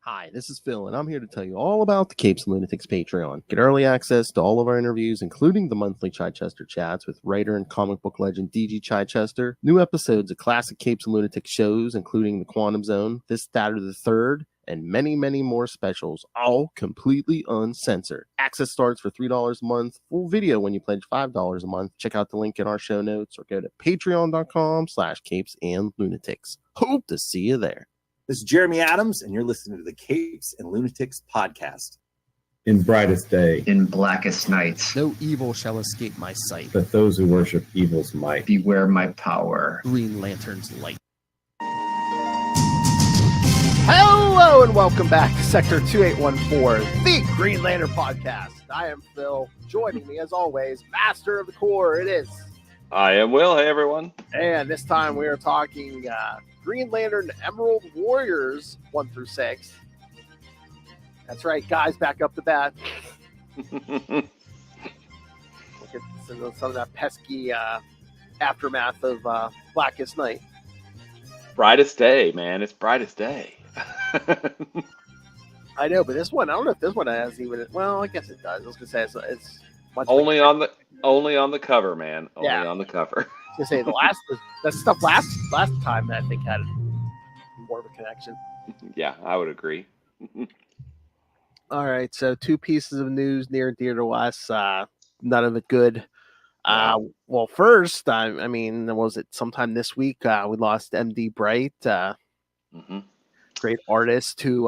Hi, this is Phil, and I'm here to tell you all about the Capes and Lunatics Patreon. Get early access to all of our interviews, including the monthly Chichester chats with writer and comic book legend DG Chichester, new episodes of classic Capes and Lunatics shows, including The Quantum Zone, This, That, or the Third, and many, many more specials, all completely uncensored. Access starts for $3 a month, full video when you pledge $5 a month. Check out the link in our show notes or go to patreon.com/CapesandLunatics. Hope to see you there. This is Jeremy Adams, and you're listening to the Capes and Lunatics podcast. In brightest day, in blackest nights, No evil shall escape my sight. but those who worship evil's might. beware my power. Green Lantern's light. Hello and welcome back to Sector 2814, the Green Lantern podcast. I am Phil. Joining me, as always, Master of the Core. It is. I am Will. Hey, everyone. And this time we are talking Green Lantern Emerald Warriors 1 through 6. That's right, guys, back up the bat. Look at some of that pesky aftermath of Blackest Night. Brightest day, man. It's brightest day. I know, but this one, I don't know if this one has even. Well, I guess it does. I was gonna say it's much only on the cover, man. Only on the cover. I was gonna say that stuff last time I think had more of a connection. Yeah, I would agree. All right, so two pieces of news near and dear to us. None of it good. Well, first, I mean, was it sometime this week? We lost MD Bright, great artist who,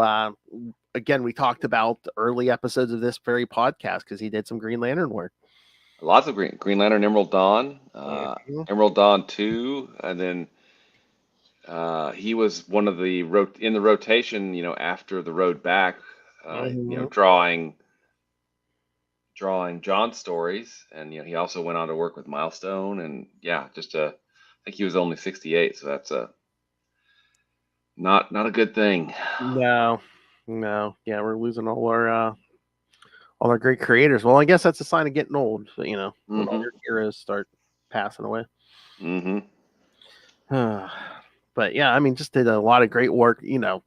again, we talked about the early episodes of this very podcast because he did some Green Lantern work. Lots of Green Lantern, Emerald Dawn, Emerald Dawn 2, and then he was one of the in the rotation. After the Road Back, drawing John stories, and he also went on to work with Milestone, and I think he was only 68, so that's not a good thing. No, yeah, we're losing all our great creators. Well, I guess that's a sign of getting old. So, when all your heroes start passing away. But yeah, I mean, just did a lot of great work. I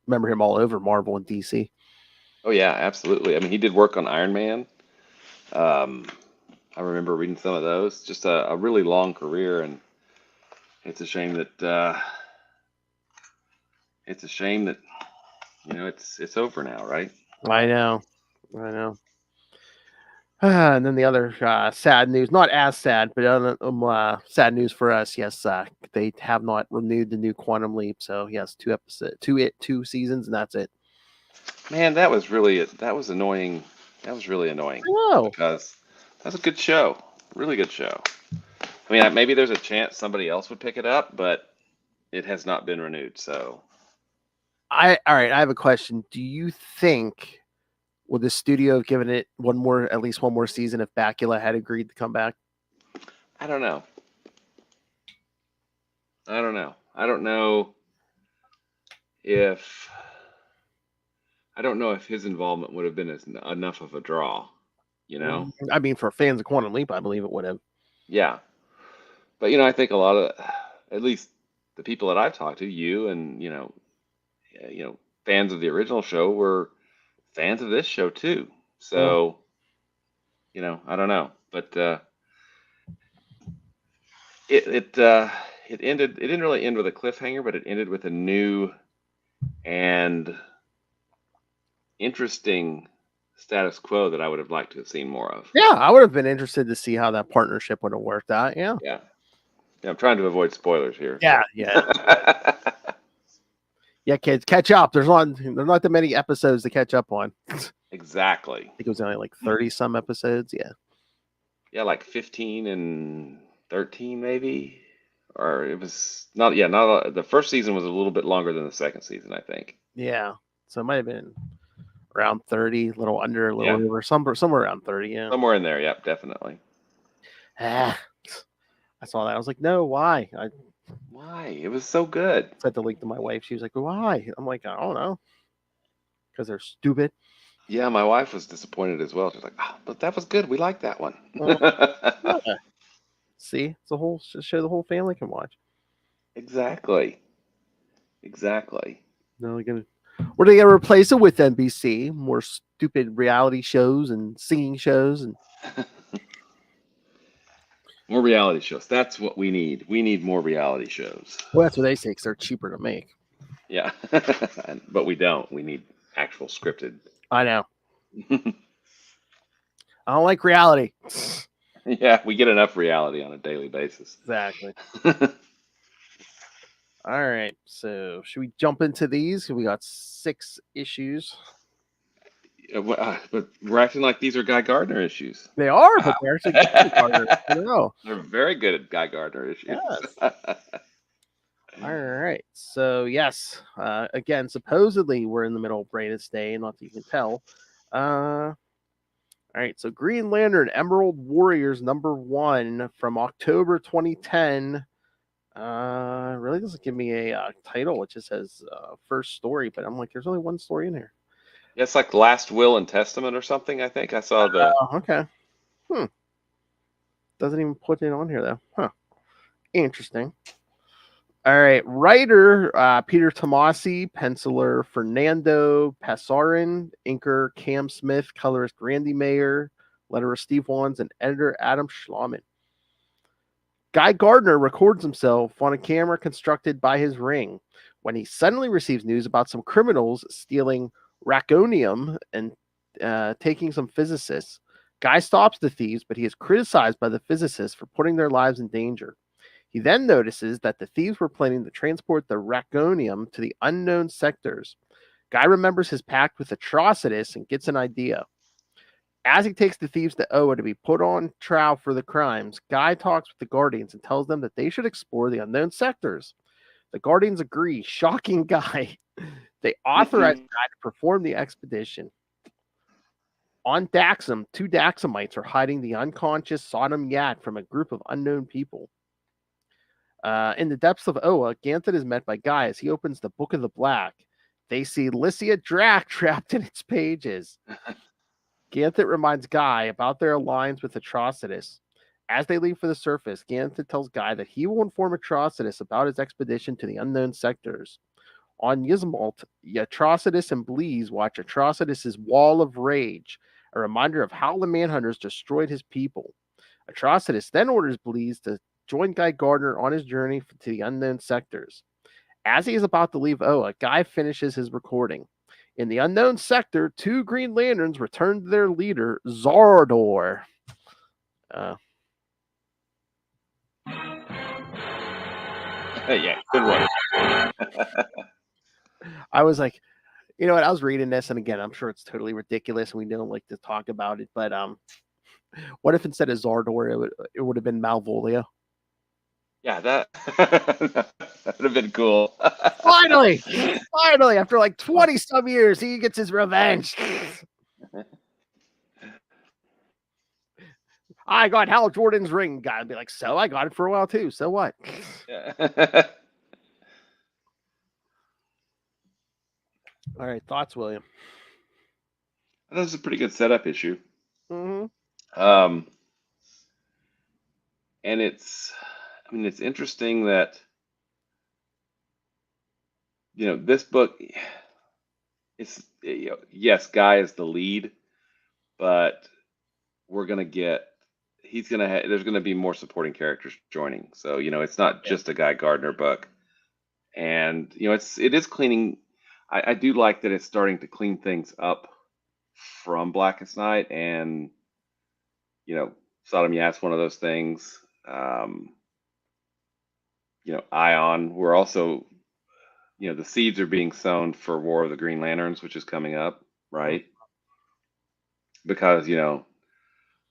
remember him all over Marvel and DC. Oh yeah, absolutely. I mean, he did work on Iron Man. I remember reading some of those. Just a really long career, and it's a shame that it's over now, right? I know. And then the other sad news, not as sad, but sad news for us. Yes, they have not renewed the new Quantum Leap. So yes, 2 seasons, and that's it. Man, that was annoying. That was really annoying. Because that's a good show, really good show. I mean, maybe there's a chance somebody else would pick it up, but it has not been renewed. So, all right. I have a question. Do you think would the studio have given it at least one more season if Bakula had agreed to come back? I don't know. I don't know if his involvement would have been enough of a draw, I mean, for fans of Quantum Leap, I believe it would have. Yeah. But, I think a lot of, at least the people that I've talked to, you and, fans of the original show were fans of this show too. So, I don't know, but it ended. It didn't really end with a cliffhanger, but it ended with a new and interesting status quo that I would have liked to have seen more of. Yeah, I would have been interested to see how that partnership would have worked out. Yeah. I'm trying to avoid spoilers here. Yeah. Yeah, kids, catch up. There's not that many episodes to catch up on. Exactly. I think it was only like 30 some episodes. Yeah. Yeah, like 15 and 13 maybe. Or it was not the first season was a little bit longer than the second season, I think. Yeah. So it might have been around 30, a little under, a little over, somewhere around 30, yeah. Somewhere in there, yep, definitely. I saw that. I was like, no, why? Why? It was so good. I had to link to my wife. She was like, why? I'm like, I don't know. Because they're stupid. Yeah, my wife was disappointed as well. She's like, but that was good. We like that one. Yeah. See, it's a show the whole family can watch. Exactly. No, What are they going to replace it with, NBC? More stupid reality shows and singing shows and More reality shows. That's what we need. We need more reality shows. well, that's what they say because they're cheaper to make. Yeah, but we don't. We need actual scripted. I know. I don't like reality. Yeah, we get enough reality on a daily basis. Exactly. All right. So should we jump into these? We got 6 issues. But we're acting like these are Guy Gardner issues. They are, but they're actually good Guy Gardner. I know. They're very good at Guy Gardner issues. Yes. All right. So yes, again, supposedly we're in the middle of Brightest Day, not that you can tell. All right. So Green Lantern Emerald Warriors #1 from October 2010. Really doesn't give me a title. It just says first story, but I'm like, there's only one story in here. Yeah, it's like Last Will and Testament or something. I think I saw the. Okay. Doesn't even put it on here though. Huh. Interesting. All right. Writer Peter Tomasi, penciler Fernando Pasarin, inker Cam Smith, colorist Randy Mayer, letterer Steve Wands, and editor Adam Schlauman. Guy Gardner records himself on a camera constructed by his ring when he suddenly receives news about some criminals stealing raconium and taking some physicists. Guy stops the thieves, but he is criticized by the physicists for putting their lives in danger. He then notices that the thieves were planning to transport the raconium to the unknown sectors. Guy remembers his pact with Atrocitus and gets an idea. As he takes the thieves to Oa to be put on trial for the crimes, Guy talks with the Guardians and tells them that they should explore the unknown sectors. The Guardians agree, shocking Guy. They authorize Guy to perform the expedition. On Daxam, 2 Daxamites are hiding the unconscious Sodom Yat from a group of unknown people. In the depths of Oa, Ganthet is met by Guy as he opens the Book of the Black. They see Lycia Drac trapped in its pages. Ganthet reminds Guy about their alliance with Atrocitus. As they leave for the surface, Ganthet tells Guy that he will inform Atrocitus about his expedition to the unknown sectors. On Yzmalt, Atrocitus and Bleez watch Atrocitus' Wall of Rage, a reminder of how the Manhunters destroyed his people. Atrocitus then orders Bleez to join Guy Gardner on his journey to the unknown sectors. As he is about to leave Oa, Guy finishes his recording. In the unknown sector, 2 Green Lanterns return to their leader, Zardor. Yeah, good one. I was like, you know what? I was reading this, and again, I'm sure it's totally ridiculous, and we don't like to talk about it. But what if instead of Zardor, it would have been Malvolio? Yeah, that would have been cool. Finally, after like 20 some years, he gets his revenge. I got Hal Jordan's ring. Guy would be like, so I got it for a while too. So what? Yeah. All right, thoughts, William? That was a pretty good setup issue. Mm-hmm. And it's interesting that, this book, it's, yes, Guy is the lead, but we're going to get, there's going to be more supporting characters joining. So, it's not just a Guy Gardner book. And, it is cleaning. I do like that it's starting to clean things up from Blackest Night, and Sodom Yat's one of those things. Ion, we're also, the seeds are being sown for War of the Green Lanterns, which is coming up, right? Because a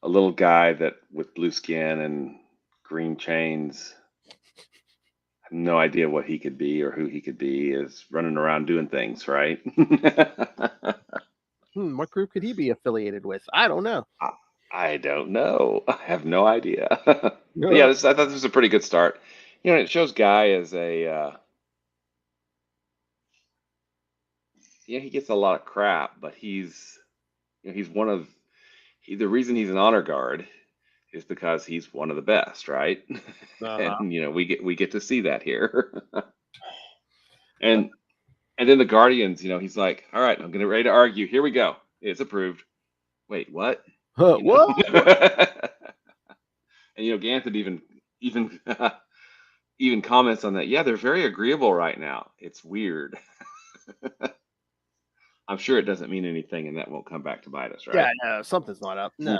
little guy that with blue skin and green chains, no idea what he could be or who he could be, is running around doing things, right? What group could he be affiliated with? I don't know. I don't know. I have no idea. Yeah, I thought this was a pretty good start. It shows Guy as a, he gets a lot of crap, but he's one of, the reason he's an honor guard is because he's one of the best, right? And we get to see that here. And And then the Guardians, he's like, all right, I'm ready to argue. Here we go. It's approved. Wait, what? What? And Ganthet even even comments on that. Yeah, they're very agreeable right now. It's weird. I'm sure it doesn't mean anything, and that won't come back to bite us, right? Yeah, no, something's not up. No.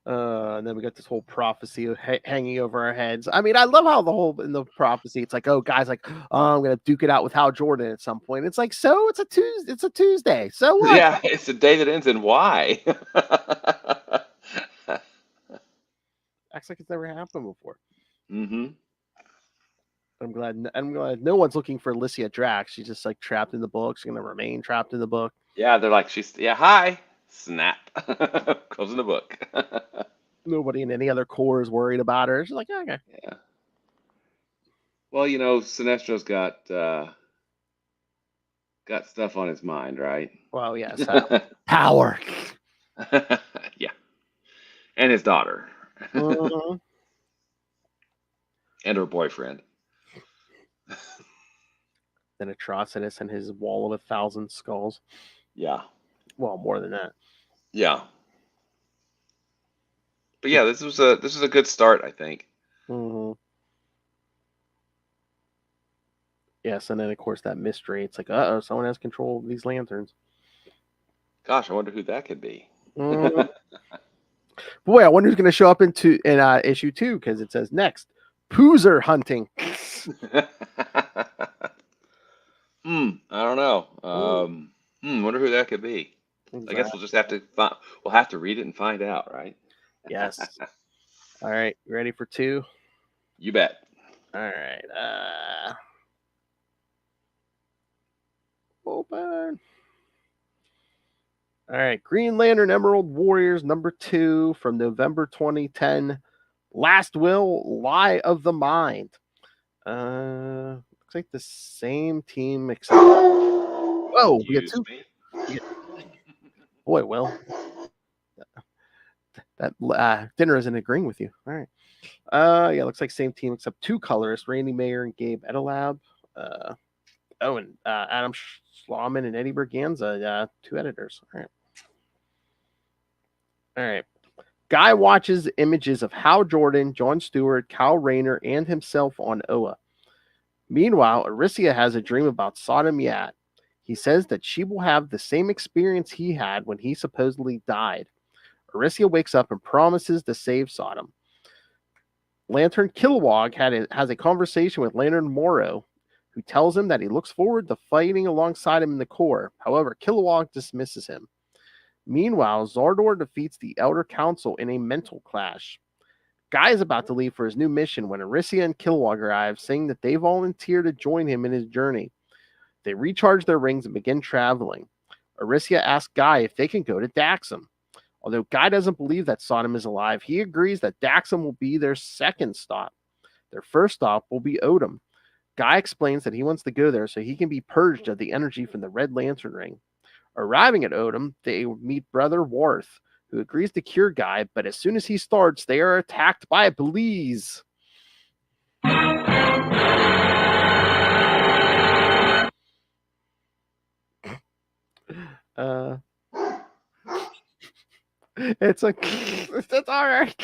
And then we got this whole prophecy hanging over our heads. I mean, I love how in the prophecy, it's like, oh, guys, like, oh, I'm gonna duke it out with Hal Jordan at some point. It's like, so it's a Tuesday. It's a Tuesday. So what? Yeah, it's a day that ends in Y. Acts like it's never happened before. Mm-hmm. I'm glad no one's looking for Alicia Drax. She's just like trapped in the book. She's gonna remain trapped in the book. Yeah, they're like, hi. Snap. Closing the book. Nobody in any other corps is worried about her. She's like, okay. Yeah. Well, Sinestro's got stuff on his mind, right? Well, yes. Power. Yeah. And his daughter. Uh-huh. And her boyfriend. Then Atrocitus and his wall of 1,000 skulls. Yeah. Well, more than that. Yeah. But yeah, this was a good start, I think. Mm-hmm. Yes, and then of course that mystery. It's like, uh-oh, someone has control of these lanterns. Gosh, I wonder who that could be. Mm-hmm. Boy, I wonder who's going to show up in issue 2, because it says next, Poozer hunting. I don't know. Wonder who that could be. Exactly. I guess we'll just have to read it and find out, right? Yes. All right, you ready for 2? You bet. All right. Open. All right, Green Lantern Emerald Warriors number 2 from November 2010. Last Will, Lie of the Mind. Looks like the same team except. Whoa, we got 2. Boy, Will. That dinner isn't agreeing with you. All right. Yeah, looks like same team except 2 colorists, Randy Mayer and Gabe Edelab. And Adam Schlauman and Eddie Berganza, 2 editors. All right. Guy watches images of Hal Jordan, John Stewart, Kyle Rayner, and himself on Oa. Meanwhile, Arisia has a dream about Sodom Yat. He says that she will have the same experience he had when he supposedly died. Arisia wakes up and promises to save Sodom. Lantern Kilowog has a conversation with Lantern Morrow, who tells him that he looks forward to fighting alongside him in the Corps. However, Kilowog dismisses him. Meanwhile, Zardor defeats the Elder Council in a mental clash. Guy is about to leave for his new mission when Arisia and Kilowog arrive, saying that they volunteer to join him in his journey. They recharge their rings and begin traveling. Arisia asks Guy if they can go to Daxam. Although Guy doesn't believe that Sodom is alive, he agrees that Daxam will be their second stop. Their first stop will be Odom. Guy explains that he wants to go there so he can be purged of the energy from the Red Lantern Ring. Arriving at Odom, they meet Brother Worth, who agrees to cure Guy, but as soon as he starts, they are attacked by Bleez. It's all right.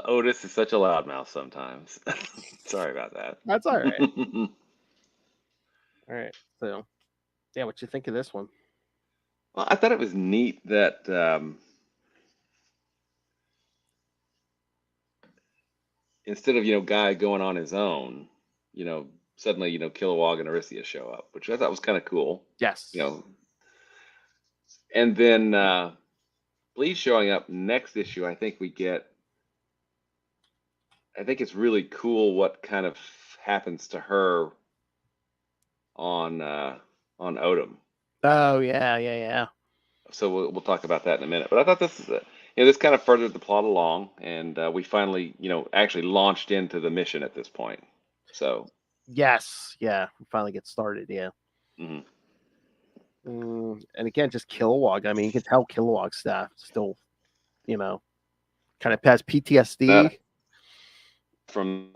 Otis is such a loudmouth sometimes. Sorry about that. That's all right. All right. So, yeah, what you think of this one? Well, I thought it was neat that instead of Guy going on his own, suddenly Kilowog and Arisia show up, which I thought was kind of cool. Yes. And then Bleez showing up next issue, I think it's really cool what kind of happens to her on Odom. Oh yeah. So we'll talk about that in a minute. But I thought this kind of furthered the plot along, and we finally actually launched into the mission at this point. So yes, yeah, we finally get started. Yeah. Mm-hmm. And again, just Kilowog. I mean, you can tell Kilowog staff still, kind kind of has PTSD from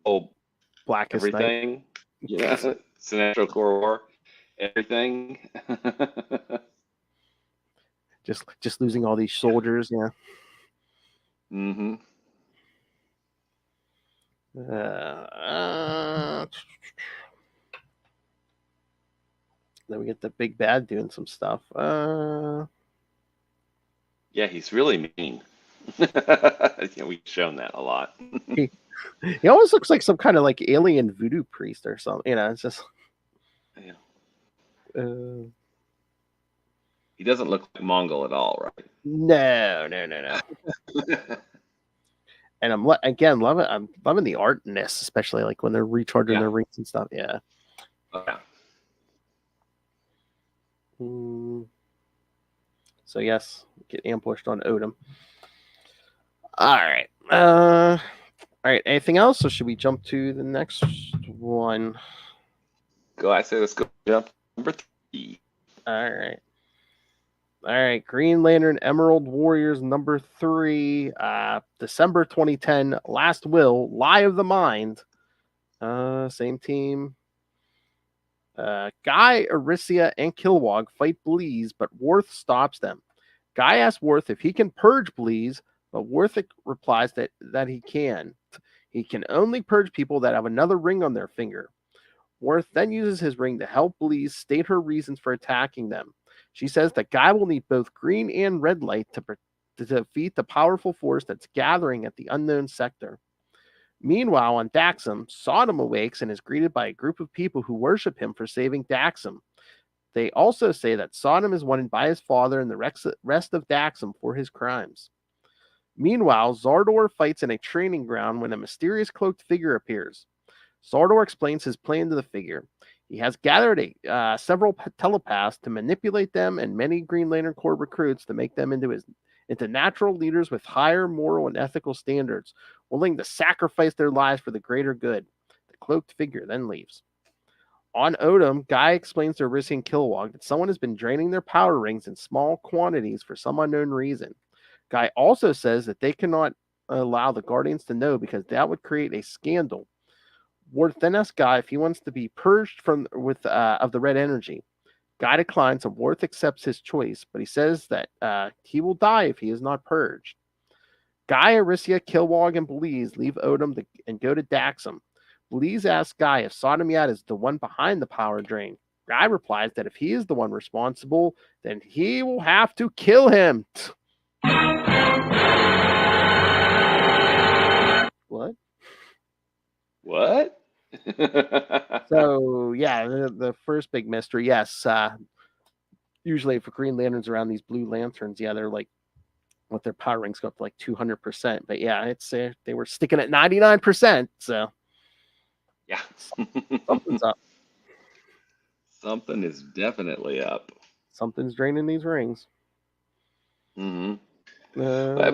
whole Blackest Night. everything. Yeah, Sinestro Core War, everything. just losing all these soldiers. Yeah. Mm-hmm. Then we get the big bad doing some stuff. Yeah, he's really mean. We've shown that a lot. He always looks like some kind of like alien voodoo priest or something. It's just. Yeah. He doesn't look like Mongol at all, right? No. And I'm loving the art in this, especially like when they're recharging their rings and stuff. Yeah. Yeah. So yes, get ambushed on Odom. All right. All right. Anything else, or should we jump to the next one? I say let's go jump number 3. All right. Green Lantern Emerald Warriors number 3, December 2010. Last Will, Lie of the Mind. Same team. Guy, Arisia, and Kilowog fight Bleez, but Worth stops them. Guy asks Worth if he can purge Bleez, but Worth replies that he can. He can only purge people that have another ring on their finger. Worth then uses his ring to help Bleez state her reasons for attacking them. She says that Guy will need both green and red light to defeat the powerful force that's gathering at the unknown sector. Meanwhile, on Daxam, Sodom awakes and is greeted by a group of people who worship him for saving Daxam. They also say that Sodom is wanted by his father and the rest of Daxam for his crimes. Meanwhile, Zardor fights in a training ground when a mysterious cloaked figure appears. Zardor explains his plan to the figure. He has gathered several telepaths to manipulate them and many Green Lantern Corps recruits to make them into natural leaders with higher moral and ethical standards, willing to sacrifice their lives for the greater good. The cloaked figure then leaves. On Odom, Guy explains to Arisia and Kilowog that someone has been draining their power rings in small quantities for some unknown reason. Guy also says that they cannot allow the Guardians to know because that would create a scandal. Worth then asks Guy if he wants to be purged of the red energy. Guy declines and Worth accepts his choice, but he says that he will die if he is not purged. Guy, Arisia, Kilowog, and Bleez leave Odom and go to Daxam. Bleez asks Guy if Sodom Yat is the one behind the power drain. Guy replies that if he is the one responsible, then he will have to kill him. What? So, yeah, the first big mystery, yes. Usually for Green Lanterns around these blue lanterns, they're like, what their power rings go up to like 200%. But yeah, it's they were sticking at 99%. So, yeah. Something's up. Something is definitely up. Something's draining these rings. Mm-hmm. I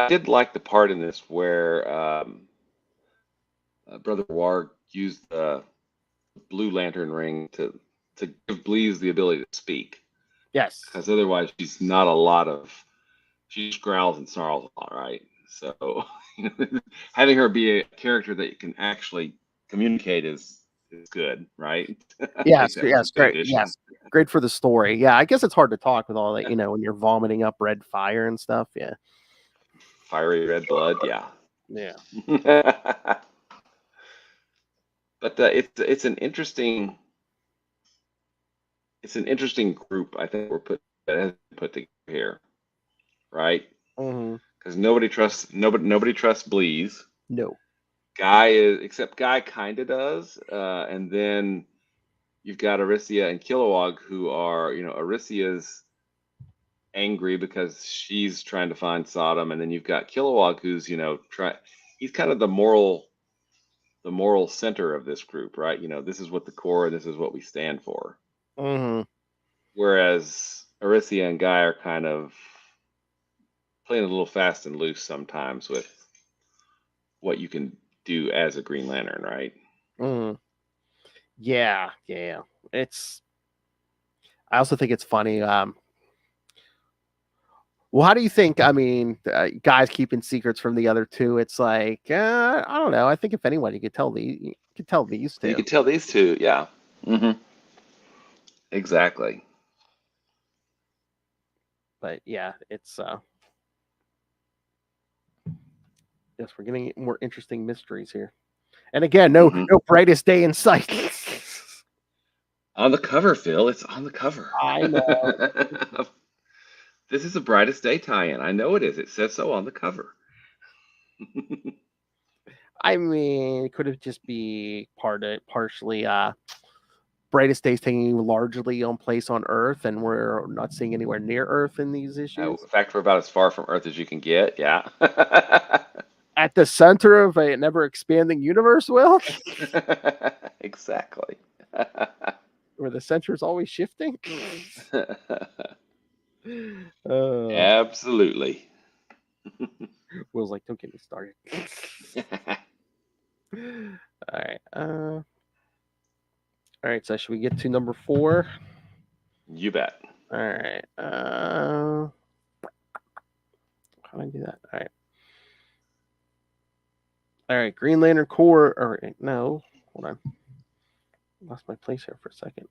did like the part in this where Brother Warg used the Blue Lantern ring to give Bleez the ability to speak. Yes. Because otherwise she just growls and snarls a lot, right? So having her be a character that can actually communicate is good, right? Yes, great. Yes, great for the story. Yeah, I guess it's hard to talk with all that, when you're vomiting up red fire and stuff. Yeah, fiery red blood. Yeah. But it's an interesting group. I think that has been put together here, right? Because nobody trusts Bleez. No. Guy kind of does, and then you've got Arisia and Kilowog, who are, Arisia's angry because she's trying to find Sodom, and then you've got Kilowog, who's he's kind of the moral center of this group, right? This is what the core, this is what we stand for. Whereas Arisia and Guy are kind of playing a little fast and loose sometimes with what you can do as a Green Lantern, right? Yeah. I also think it's funny. Well, how do you think? I mean, guys keeping secrets from the other two. It's like I don't know. I think if anyone, you could tell these two. You could tell these two, yeah. Mm-hmm. Exactly. But yeah, it's yes, we're getting more interesting mysteries here. And again, no brightest day in sight. On the cover, Phil. It's on the cover. I know. This is a Brightest Day tie-in. I know it is. It says so on the cover. I mean, could it just be partially brightest days taking largely on place on Earth, and we're not seeing anywhere near Earth in these issues? In fact, we're about as far from Earth as you can get. Yeah. At the center of a never expanding universe, Will? Exactly. Where the center is always shifting? Absolutely. Will's like, don't get me started. All right, so should we get to number 4? You bet. All right. How do I do that? All right. Green Lantern Corps. Or no, hold on. Lost my place here for a second.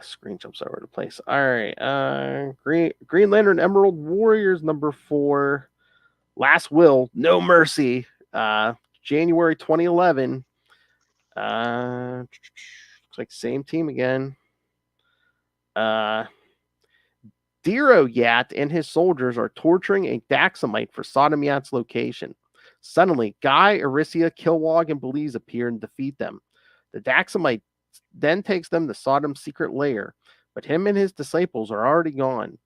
Screen jumps over to place. All right. Green Lantern Emerald Warriors number 4. Last Will, No Mercy. January 2011. Looks like same team again. Dero Yat and his soldiers are torturing a Daxamite for Sodom Yat's location. Suddenly, Guy, Arisia, Kilowog, and Bleez appear and defeat them. The Daxamite then takes them to Sodom's secret lair, but him and his disciples are already gone.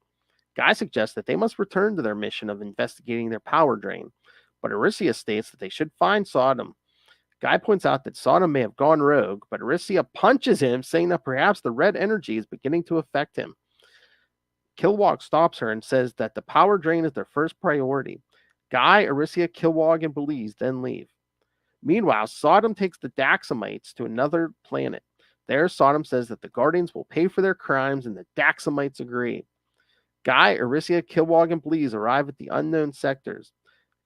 Guy suggests that they must return to their mission of investigating their power drain, but Arisia states that they should find Sodom. Guy points out that Sodom may have gone rogue, but Arisia punches him, saying that perhaps the red energy is beginning to affect him. Kilowog stops her and says that the power drain is their first priority. Guy, Arisia, Kilowog, and Bleez then leave. Meanwhile, Sodom takes the Daxamites to another planet. There, Sodom says that the Guardians will pay for their crimes, and the Daxamites agree. Guy, Arisia, Kilowog, and Bleez arrive at the unknown sectors.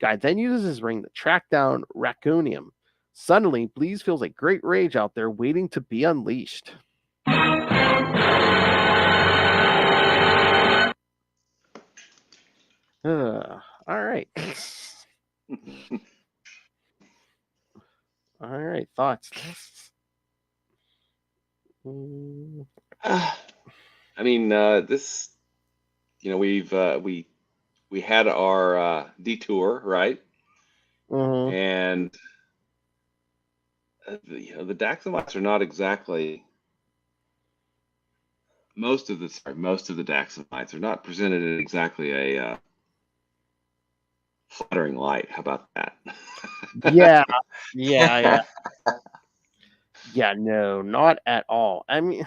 Guy then uses his ring to track down Raccoonium. Suddenly, Bleez feels a great rage out there waiting to be unleashed. All right. All right. Thoughts? I mean, this, we've we had our detour, right? Mm-hmm. And the Daxamites are not exactly most of the Daxamites are not presented in exactly a flattering light. How about that? Yeah. Yeah, no, not at all. I mean,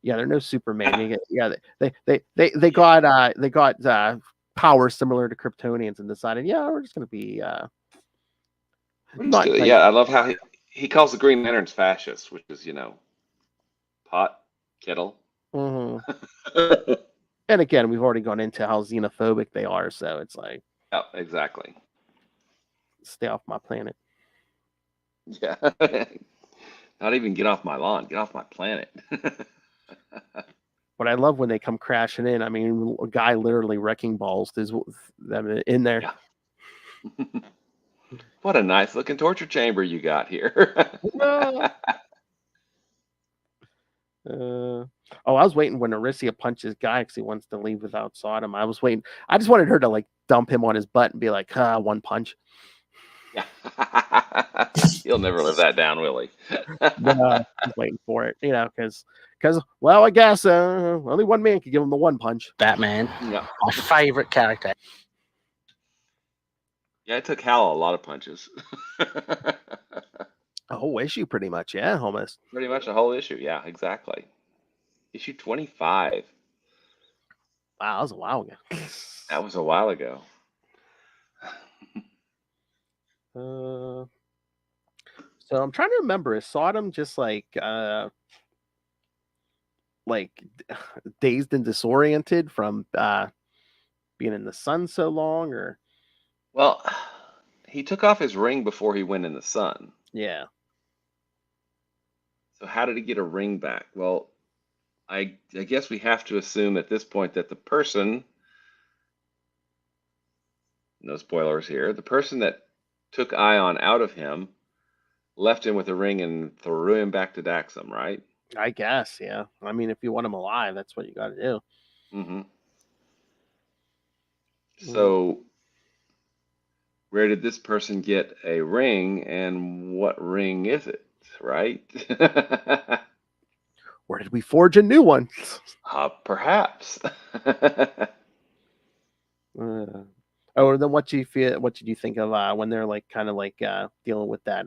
yeah, they're no Superman. They got powers similar to Kryptonians and decided, yeah, we're just gonna be not like, yeah, I love how he calls the Green Lanterns fascists, which is pot kettle. Mm-hmm. And again, we've already gone into how xenophobic they are, so it's like, yeah, exactly. Stay off my planet. Yeah. Not even get off my lawn, get off my planet. But I love when they come crashing in. I mean, a guy literally wrecking balls them in there. Yeah. What a nice looking torture chamber you got here. I was waiting when Arisia punches Guy because he wants to leave without Sodom. I was waiting. I just wanted her to like dump him on his butt and be like, one punch. Yeah. He'll never live that down, will he? No, I'm waiting for it, because well, I guess only one man could give him the one punch. Batman, yeah. My favorite character. Yeah, it took Hal a lot of punches. A whole issue, pretty much. Yeah, almost. Pretty much a whole issue. Yeah, exactly. Issue 25. Wow, that was a while ago. That was a while ago. So I'm trying to remember, is Sodom just like like dazed and disoriented from being in the sun so long, or Well, he took off his ring before he went in the sun. yeah. So how did he get a ring back? Well, I guess we have to assume at this point that the person, no spoilers here, the person that took Ion out of him left him with a ring and threw him back to Daxam, right? I guess, yeah. I mean, if you want him alive, that's what you got to do. Mm-hmm. So where did this person get a ring, and what ring is it, right? Where did we forge a new one? Perhaps. Oh, then what do you feel? What did you think of when they're like kind of like dealing with that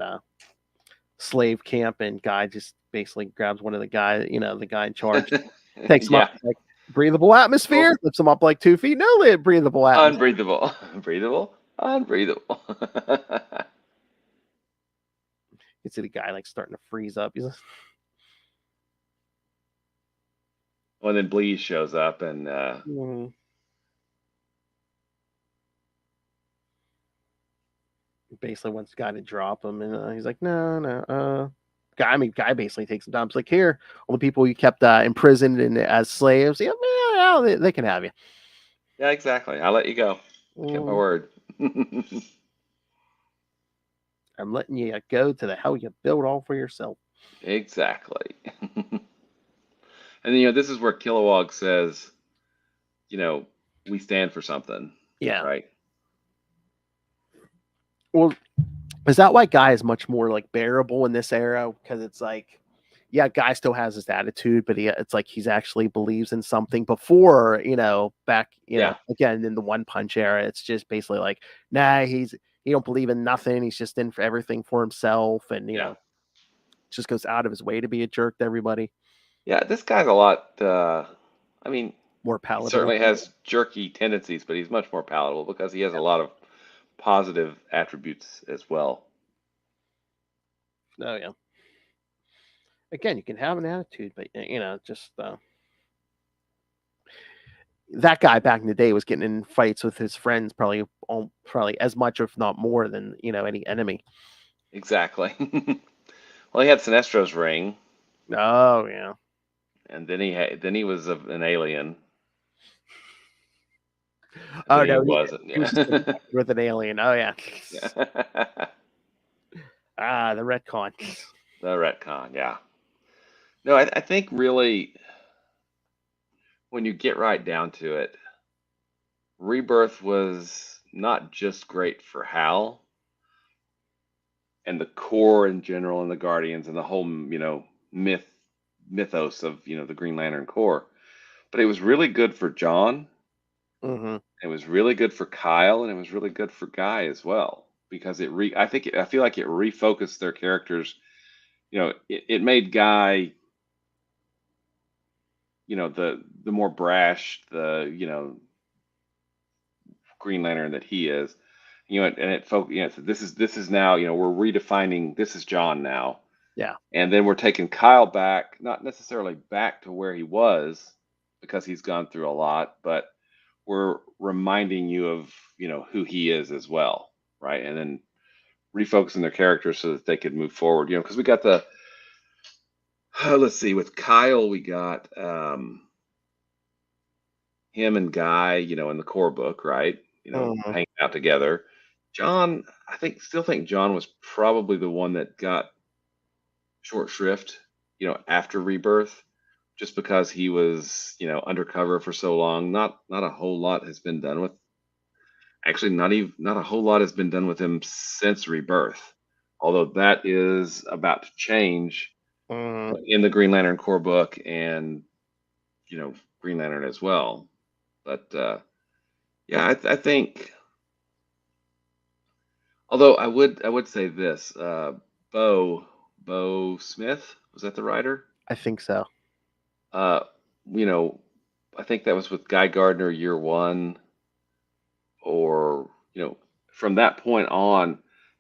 slave camp, and Guy just basically grabs one of the guy, the guy in charge, takes him up like breathable atmosphere, lifts him up like 2 feet. No, breathable atmosphere. Unbreathable. Unbreathable. You see the guy like starting to freeze up. He's like, well, then Bleez shows up and basically wants the guy to drop him, and he's like, no. Guy basically takes him down. It's like, here, all the people you kept imprisoned and as slaves, they can have you. Yeah, exactly. I'll let you go. Kept my word. I'm letting you go to the hell you built all for yourself. Exactly. And this is where Kilowog says, we stand for something. Yeah. Right. Well, is that why Guy is much more like bearable in this era? Because it's like, yeah, Guy still has his attitude, but it's like he's actually believes in something. Before, back, again in the One Punch era, it's just basically like, nah, he don't believe in nothing. He's just in for everything for himself, and just goes out of his way to be a jerk to everybody. Yeah, this guy's a lot. More palatable. He certainly has jerky tendencies, but he's much more palatable because he has a lot of positive attributes as well. Oh yeah. Again, you can have an attitude, but just that guy back in the day was getting in fights with his friends, probably as much, if not more, than any enemy. Exactly. Well, he had Sinestro's ring. Oh yeah. And then he was an alien. Oh no, he wasn't. He was just with an alien. Oh yeah. The retcon. The retcon, yeah. No, I think really, when you get right down to it, Rebirth was not just great for Hal and the core in general and the Guardians and the whole, mythos of, the Green Lantern Corps, but it was really good for John. Mm-hmm. It was really good for Kyle, and it was really good for Guy as well, because I feel like it refocused their characters. It made Guy, the more brash, the Green Lantern that he is, and it focused. This is now, we're redefining. This is John now. Yeah. And then we're taking Kyle back, not necessarily back to where he was, because he's gone through a lot, but we're reminding you of, who he is as well, right? And then refocusing their characters so that they could move forward, because we got let's see, with Kyle, we got him and Guy, in the core book, right? Hanging out together. John, still think John was probably the one that got short shrift, after Rebirth, just because he was, undercover for so long. Not a whole lot has been done with. Actually, not a whole lot has been done with him since Rebirth, although that is about to change in the Green Lantern core book and, Green Lantern as well. But yeah, I think. Although I would say this, Bo Smith, was that the writer? I think so. I think that was with Guy Gardner year one, or from that point on,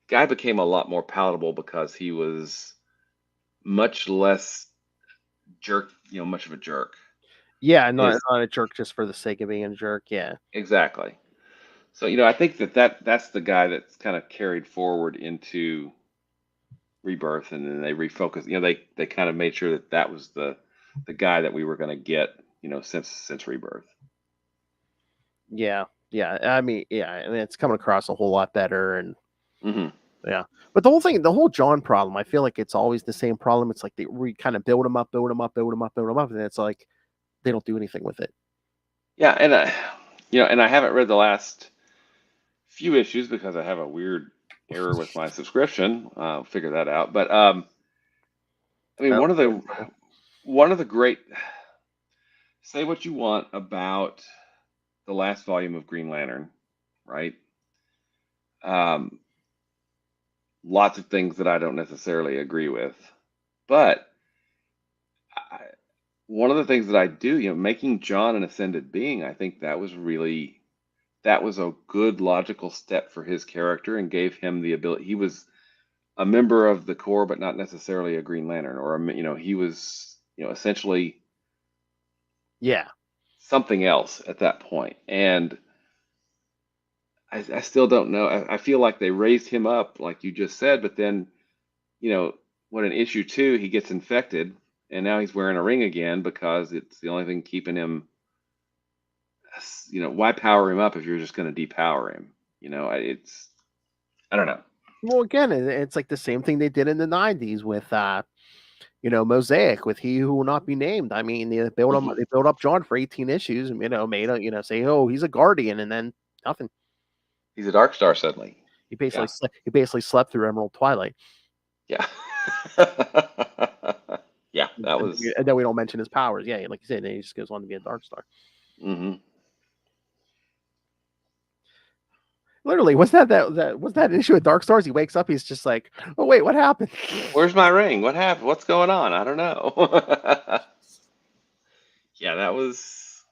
Guy became a lot more palatable because he was much less jerk, much of a jerk. Yeah, not a jerk just for the sake of being a jerk. Yeah, Exactly. So, I think that's the guy that's kind of carried forward into Rebirth, and then they refocused. They kind of made sure that was the guy that we were going to get, since Rebirth. Yeah. I mean, it's coming across a whole lot better, and Mm-hmm. But the whole John problem, I feel like it's always the same problem. It's like we kind of build him up, and it's like they don't do anything with it. Yeah, and I haven't read the last few issues because I have a weird error with my subscription. I'll figure that out. But I mean, one of the great, say what you want about the last volume of Green Lantern, right? Lots of things that I don't necessarily agree with, but one of the things that I do, making John an ascended being, I think that was a good logical step for his character and gave him the ability. He was a member of the Corps, but not necessarily a Green Lantern, or he was, essentially, something else at that point. And I still don't know. I feel like they raised him up, like you just said, but then, when in issue 2 he gets infected, and now he's wearing a ring again because it's the only thing keeping him. Why power him up if you're just going to depower him? I don't know. Well, again, it's like the same thing they did in the 90s with, Mosaic, with He Who Will Not Be Named. I mean, they built up John for 18 issues, and say, oh, he's a Guardian, and then nothing. He's a Dark Star suddenly. He basically slept through Emerald Twilight. Yeah. Yeah, that was. And then we don't mention his powers. Yeah, like you said, he just goes on to be a Dark Star. Mm-hmm. Literally, was that issue of Dark Stars? He wakes up, he's just like, oh wait, what happened? Where's my ring? What happened? What's going on? I don't know. Yeah, that was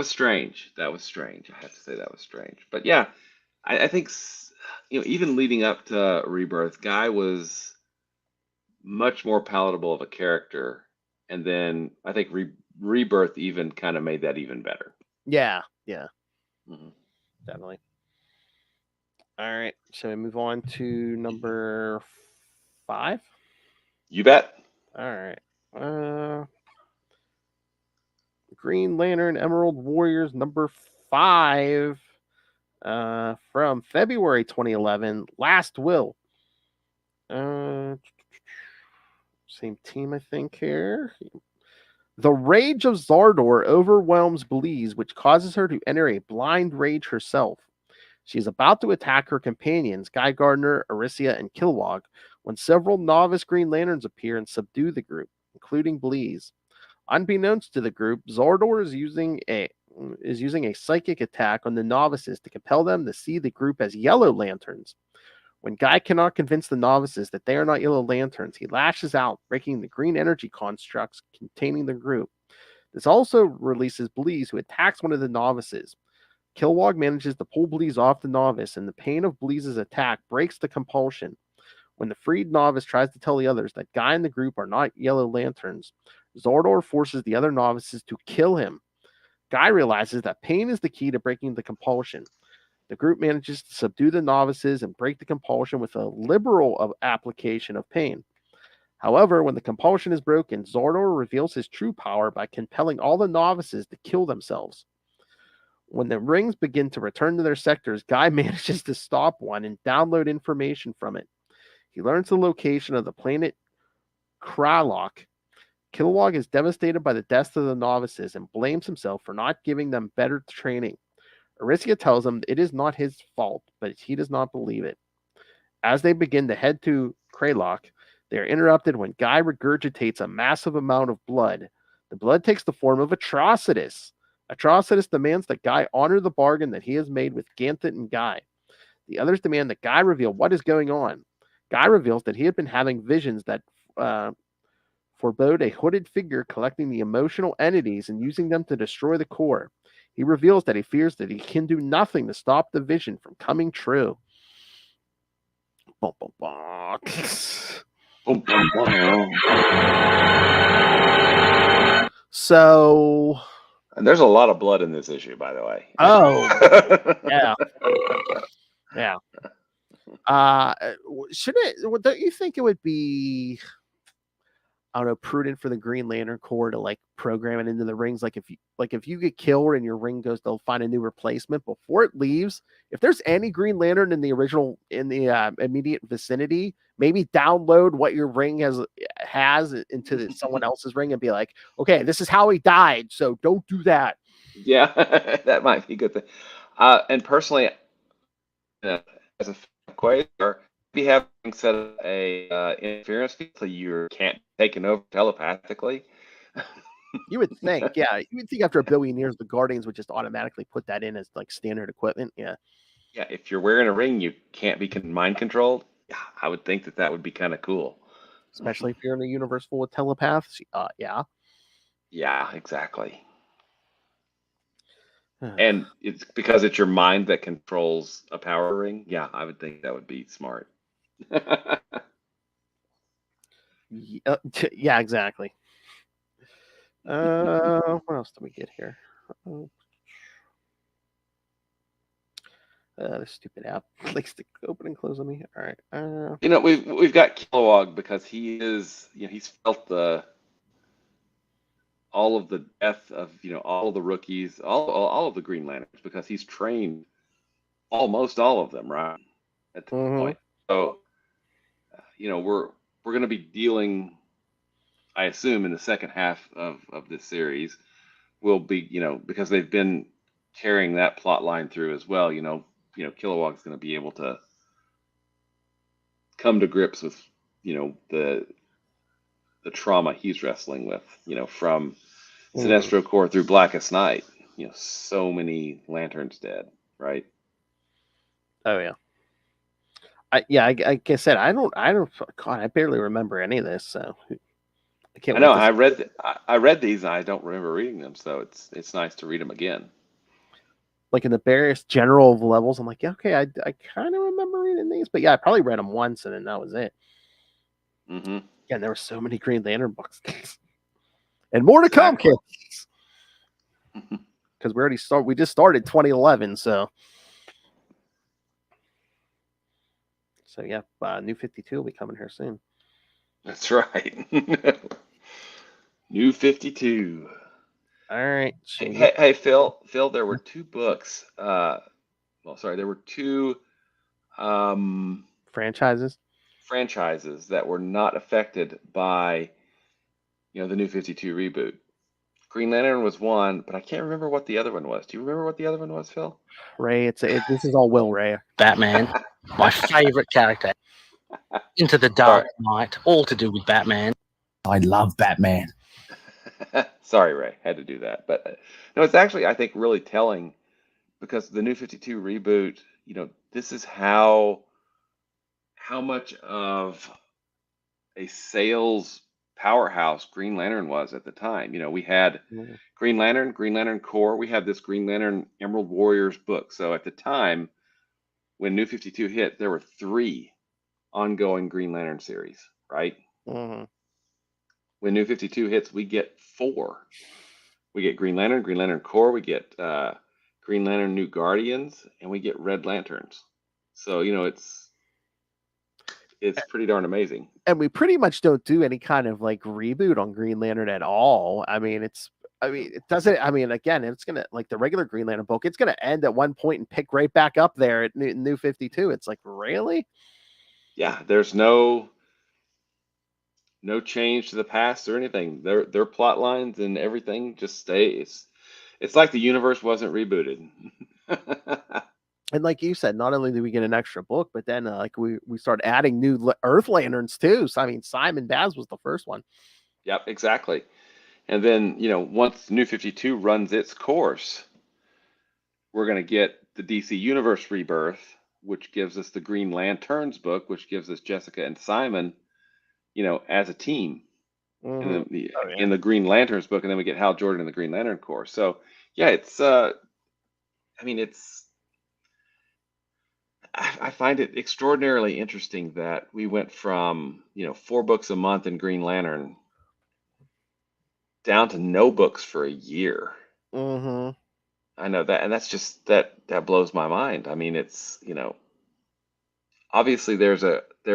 strange. That was strange. I have to say that was strange. But yeah, I think even leading up to Rebirth, Guy was much more palatable of a character, and then I think Rebirth even kind of made that even better. Yeah. Mm-hmm. Definitely. All right, shall we move on to number 5? You bet. All right. Green Lantern Emerald Warriors number 5 from February 2011. Last Will. Same team, I think, here. The rage of Zardor overwhelms Bleez, which causes her to enter a blind rage herself. She is about to attack her companions, Guy Gardner, Arisia, and Kilowog, when several novice Green Lanterns appear and subdue the group, including Bleez. Unbeknownst to the group, Zardor is using a psychic attack on the novices to compel them to see the group as Yellow Lanterns. When Guy cannot convince the novices that they are not Yellow Lanterns, he lashes out, breaking the green energy constructs containing the group. This also releases Bleez, who attacks one of the novices. Kilowog manages to pull Bleez off the novice, and the pain of Bleez's attack breaks the compulsion. When the freed novice tries to tell the others that Guy and the group are not Yellow Lanterns, Zardor forces the other novices to kill him. Guy realizes that pain is the key to breaking the compulsion. The group manages to subdue the novices and break the compulsion with a liberal application of pain. However, when the compulsion is broken, Zardor reveals his true power by compelling all the novices to kill themselves. When the rings begin to return to their sectors, Guy manages to stop one and download information from it. He learns the location of the planet Kralok. Kilowog is devastated by the deaths of the novices and blames himself for not giving them better training. Arisia tells him it is not his fault, but he does not believe it. As they begin to head to Kralok, they are interrupted when Guy regurgitates a massive amount of blood. The blood takes the form of Atrocitus. Atrocitus demands that Guy honor the bargain that he has made with Ganthet and Guy. The others demand that Guy reveal what is going on. Guy reveals that he had been having visions that forebode a hooded figure collecting the emotional entities and using them to destroy the core. He reveals that he fears that he can do nothing to stop the vision from coming true. So, And there's a lot of blood in this issue, by the way. yeah. Yeah. Should it? Don't you think it would be, I don't know, prudent for the Green Lantern Corps to like program it into the rings? Like if you get killed and your ring goes, they'll find a new replacement before it leaves. If there's any Green Lantern in the immediate vicinity, maybe download what your ring has into someone else's ring and be like, okay, this is how he died, so don't do that. Yeah, that might be a good thing. And personally, as a Quasar, we have set up a interference field so you can't be taken over telepathically. You would think, yeah. You would think after a billion years, the Guardians would just automatically put that in as like standard equipment. Yeah. Yeah, if you're wearing a ring, you can't be mind controlled. Yeah, I would think that would be kind of cool. Especially if you're in a universe full of telepaths. Yeah. Yeah, exactly. And it's because it's your mind that controls a power ring. Yeah, I would think that would be smart. Yeah, exactly. What else do we get here? This stupid app likes to open and close on me. All right. We've got Kilowog because he is, he's felt all of the death of all of the rookies, all of the Green Lanterns, because he's trained almost all of them, right? At this point. So we're going to be dealing, I assume, in the second half of this series, will be, because they've been carrying that plot line through as well. Kilowog's going to be able to come to grips with the trauma he's wrestling with, from Sinestro Corps through Blackest Night. So many Lanterns dead, right? Oh yeah. Like I said, I don't. God, I barely remember any of this. So I can't. I know. I read these, and I don't remember reading them. So it's nice to read them again. Like in the various general levels, I'm like, yeah, okay, I kind of remember reading these, but yeah, I probably read them once, and then that was it. Mm-hmm. Yeah, and there were so many Green Lantern books, and more to come, kids. Because we just started 2011, so yeah, New 52 will be coming here soon. That's right. New 52. All right. Hey, Phil, there were two books. There were two franchises that were not affected by the New 52 reboot. Green Lantern was one, but I can't remember what the other one was. Do you remember what the other one was, Phil? Ray, this is all Will Ray. Batman, my favorite character. Into the Dark Knight, all to do with Batman. I love Batman. Sorry, Ray, had to do that. But no, it's actually, I think, really telling, because the New 52 reboot, this is how much of a sales powerhouse Green Lantern was at the time. We had Green Lantern Corps. We had this Green Lantern Emerald Warriors book. So at the time, when New 52 hit, there were 3 ongoing Green Lantern series, right? Mm-hmm. When New 52 hits, we get 4. We get Green Lantern Corps, we get Green Lantern New Guardians, and we get Red Lanterns. So, it's pretty darn amazing. And we pretty much don't do any kind of like reboot on Green Lantern at all. It doesn't. Again, it's gonna, like the regular Green Lantern book, it's gonna end at one point and pick right back up there at New 52. It's like, really? Yeah, there's no change to the past or anything. Their plot lines and everything just stays. It's like the universe wasn't rebooted. And like you said, not only do we get an extra book, but then we start adding new Earth Lanterns too. So Simon Baz was the first one. Yep, exactly. And then once New 52 runs its course, we're going to get the DC Universe Rebirth, which gives us the Green Lanterns book, which gives us Jessica and Simon, as a team in the Green Lanterns book, and then we get Hal Jordan in the Green Lantern Corps. So yeah, it's I find it extraordinarily interesting that we went from 4 books a month in Green Lantern down to no books for a year. Mm-hmm. I know that, and that's just that blows my mind. I mean, it's obviously there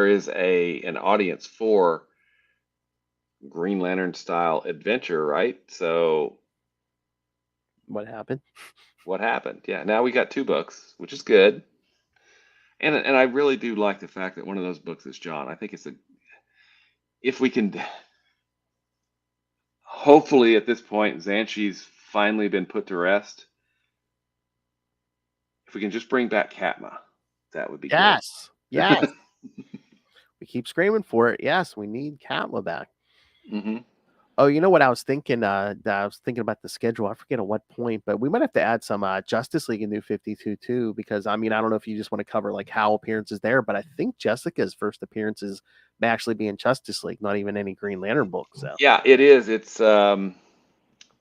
is an audience for Green Lantern style adventure, right? So What happened? what happened? Yeah, now we got 2 books, which is good. And I really do like the fact that one of those books is John. I think if we can, hopefully at this point, Zanshi's finally been put to rest. If we can just bring back Katma, that would be Yes. good. Yes. We keep screaming for it. Yes, we need Katma back. Mm-hmm. Oh, you know what I was thinking? I was thinking about the schedule. I forget at what point, but we might have to add some Justice League in New 52 too, because I mean, I don't know if you just want to cover like Howl appearances there, but I think Jessica's first appearances may actually be in Justice League, not even any Green Lantern books. So. Yeah, it is. It's what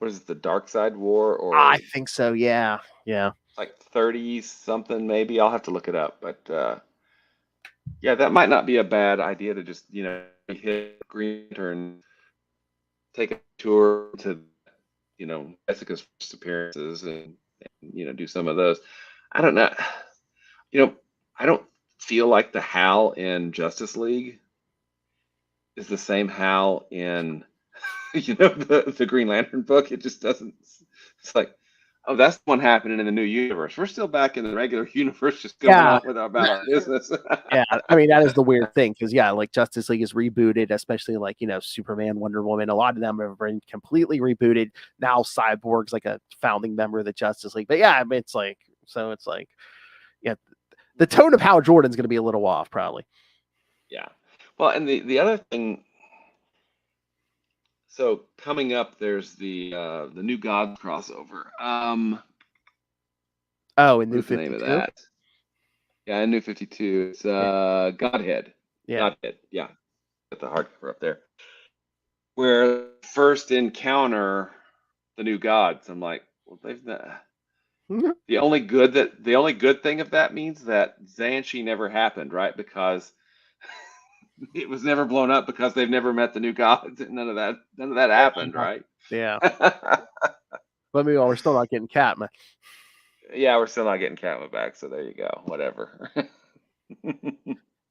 is it, the Dark Side War, or I think so. Yeah, yeah. like 30 something maybe. I'll have to look it up, but yeah, that might not be a bad idea to just hit Green Lantern, take a tour to Jessica's first appearances, and do some of those. I don't know. I don't feel like the Hal in Justice League is the same Hal in the Green Lantern book. It just doesn't. It's like, oh, that's the one happening in the new universe. We're still back in the regular universe, just going on with about our business. Yeah, I mean, that is the weird thing, because like Justice League is rebooted, especially like Superman, Wonder Woman. A lot of them have been completely rebooted. Now Cyborg's like a founding member of the Justice League. But yeah, I mean, it's like, yeah, the tone of Hal Jordan's going to be a little off, probably. Yeah. Well, and the other thing. So coming up, there's the New Gods crossover. Oh, in New What's the 52? name of that? Yeah, in New 52, it's Godhead. Yeah. Godhead. Yeah, got the hardcover up there. Where first encounter the New Gods, I'm like, well, they've not. The only good thing of that means that Zanshi never happened, right? Because it was never blown up, because they've never met the New Gods, and none of that happened, right? Yeah. But meanwhile, we're still not getting Katma. Yeah, we're still not getting Katma back, so there you go. Whatever.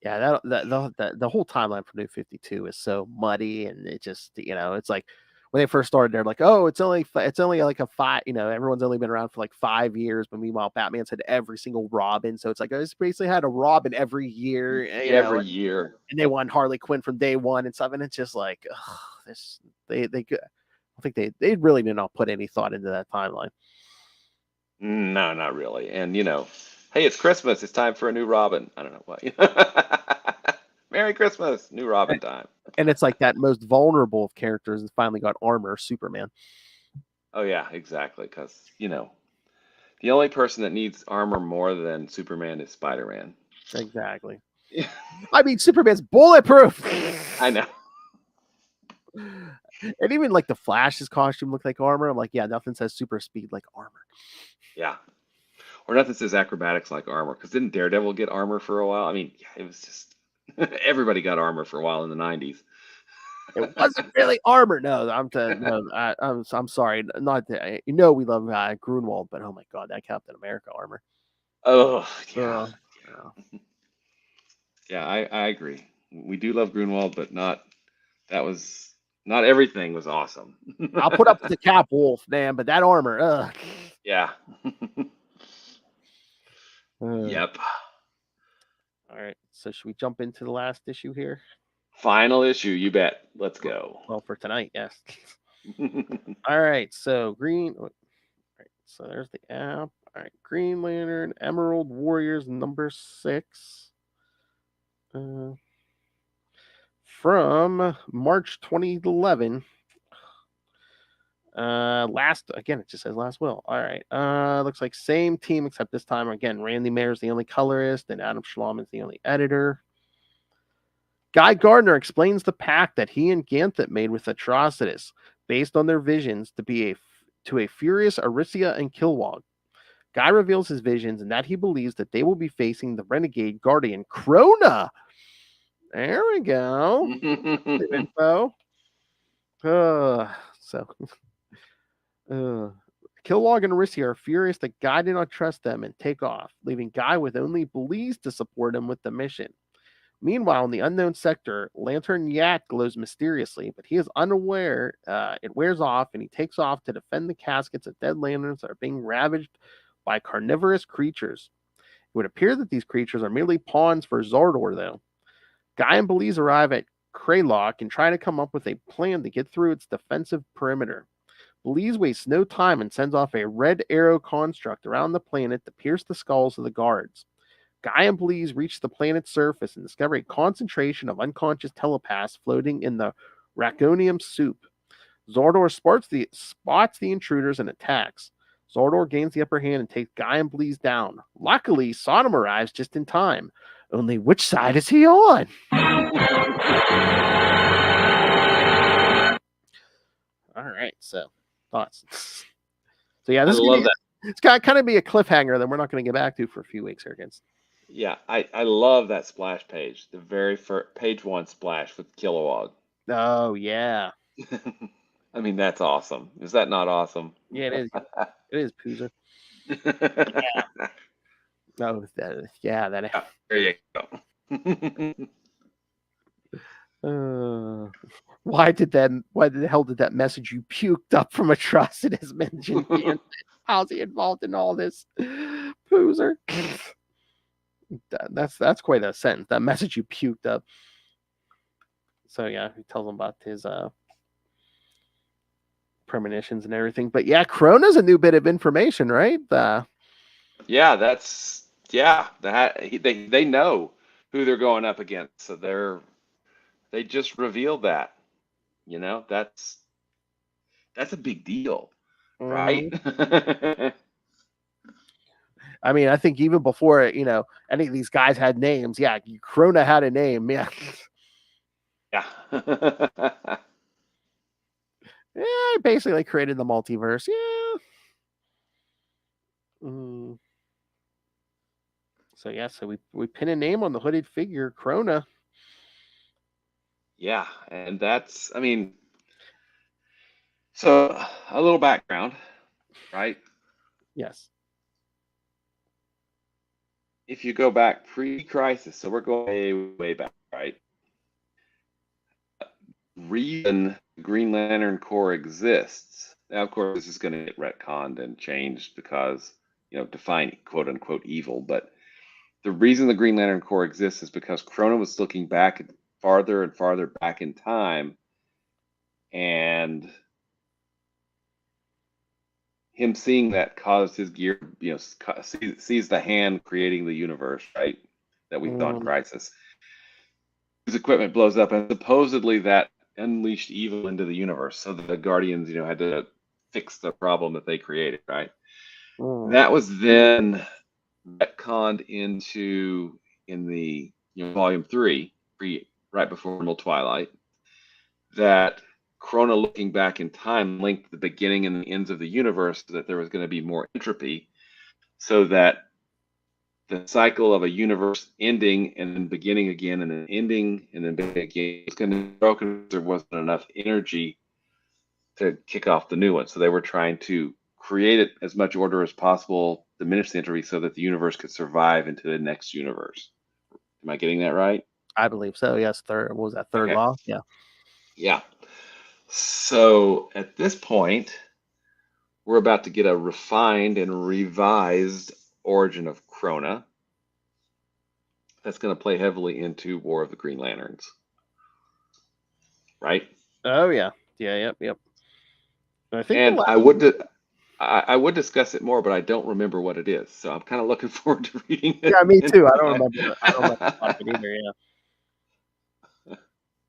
Yeah, the whole timeline for New 52 is so muddy, and it just it's like when they first started, they're like, oh, it's only like a 5, everyone's only been around for like 5 years, but meanwhile, Batman's had every single Robin, so it's like it's basically had a Robin every year, every year, and they won Harley Quinn from day one and stuff, and it's just like, I think they really did not put any thought into that timeline. No, not really. And hey, it's Christmas. It's time for a new Robin. I don't know what. Merry Christmas, new Robin time. And it's like that most vulnerable of characters has finally got armor, Superman. Oh yeah, exactly. Because the only person that needs armor more than Superman is Spider-Man. Exactly. I mean, Superman's bulletproof. I know. And even like the Flash's costume looked like armor. I'm like, yeah, nothing says super speed like armor. Yeah. Or nothing says acrobatics like armor. Because didn't Daredevil get armor for a while? I mean, yeah, it was just everybody got armor for a while in the 90s. It wasn't really armor. No, I'm sorry. Not that, we love Grunwald, but oh my god, that Captain America armor. Oh yeah. Yeah, I agree. We do love Grunwald, but not everything was awesome. I'll put up with the Cap Wolf, man, but that armor, ugh. Yeah. Yep. All right. So should we jump into the last issue here? Final issue, you bet. Let's go. Well, for tonight, yes. All right. So all right. So there's the app. All right. Green Lantern, Emerald Warriors, number 6. From March 2011. Again, it just says last will. All right. Looks like same team, except this time again, Randy Mayer's the only colorist and Adam Schlomann's the only editor. Guy Gardner explains the pact that he and Ganthet made with Atrocitus, based on their visions to a furious Arisia and Kilowog. Guy reveals his visions and that he believes that they will be facing the renegade Guardian Krona. There we go. The info. Kilowog and Arisia are furious that Guy did not trust them and take off, leaving Guy with only Bleez to support him with the mission. Meanwhile, in the unknown sector, Lantern Yak glows mysteriously, but he is unaware it wears off, and he takes off to defend the caskets of dead lanterns that are being ravaged by carnivorous creatures. It would appear that these creatures are merely pawns for Zardor, though. Guy and Bleez arrive at Kraylock and try to come up with a plan to get through its defensive perimeter. Bleez wastes no time and sends off a red arrow construct around the planet to pierce the skulls of the guards. Guy and Bleez reach the planet's surface and discover a concentration of unconscious telepaths floating in the Raconium soup. Zardor spots the intruders and attacks. Zardor gains the upper hand and takes Guy and Bleez down. Luckily, Sodom arrives just in time. Only which side is he on? All right, so thoughts. So yeah, this I love that. It's got kind of be a cliffhanger that we're not going to get back to for a few weeks here against. Yeah, I love that splash page. The very first page 1 splash with Kilowog. Oh yeah. I mean, that's awesome. Is that not awesome? Yeah, it is. It is, Poozer. Oh, that. There you go. Why the hell did that message you puked up from Atrocitus mention? How's he involved in all this? Poozer. That's quite a sentence. That message you puked up. So yeah, he tells him about his premonitions and everything. But yeah, Krona's a new bit of information, right? They know who they're going up against. So they just revealed that. You know, that's a big deal, right? I mean, I think even before, any of these guys had names. Yeah, Krona had a name. Yeah. Yeah. Yeah, basically created the multiverse. Yeah. So yeah, so we pin a name on the hooded figure, Krona. Yeah, and so a little background, right? Yes. If you go back pre-crisis, so we're going way, way back, right? Reason Green Lantern Corps exists. Now, of course, this is going to get retconned and changed because, define quote unquote evil. But the reason the Green Lantern Corps exists is because Krona was looking back farther and farther back in time, and him seeing that caused his gear, sees the hand creating the universe, right? That we saw in Crisis. His equipment blows up, and supposedly that unleashed evil into the universe. So the Guardians, had to fix the problem that they created, right? That was then retconned into in the Volume 3, right before Emerald Twilight, that Krona looking back in time linked the beginning and the ends of the universe, so that there was going to be more entropy, so that the cycle of a universe ending and then beginning again and then ending and then beginning again was going to be broken because there wasn't enough energy to kick off the new one. So they were trying to create it as much order as possible, diminish the entropy so that the universe could survive into the next universe. Am I getting that right? I believe so. Yes. What was that? Third law? Yeah. Yeah. So at this point, we're about to get a refined and revised origin of Krona that's going to play heavily into War of the Green Lanterns. Right? Oh, yeah. Yeah, yep. I would discuss it more, but I don't remember what it is. So I'm kind of looking forward to reading it. Yeah, me too. I don't remember it either, yeah.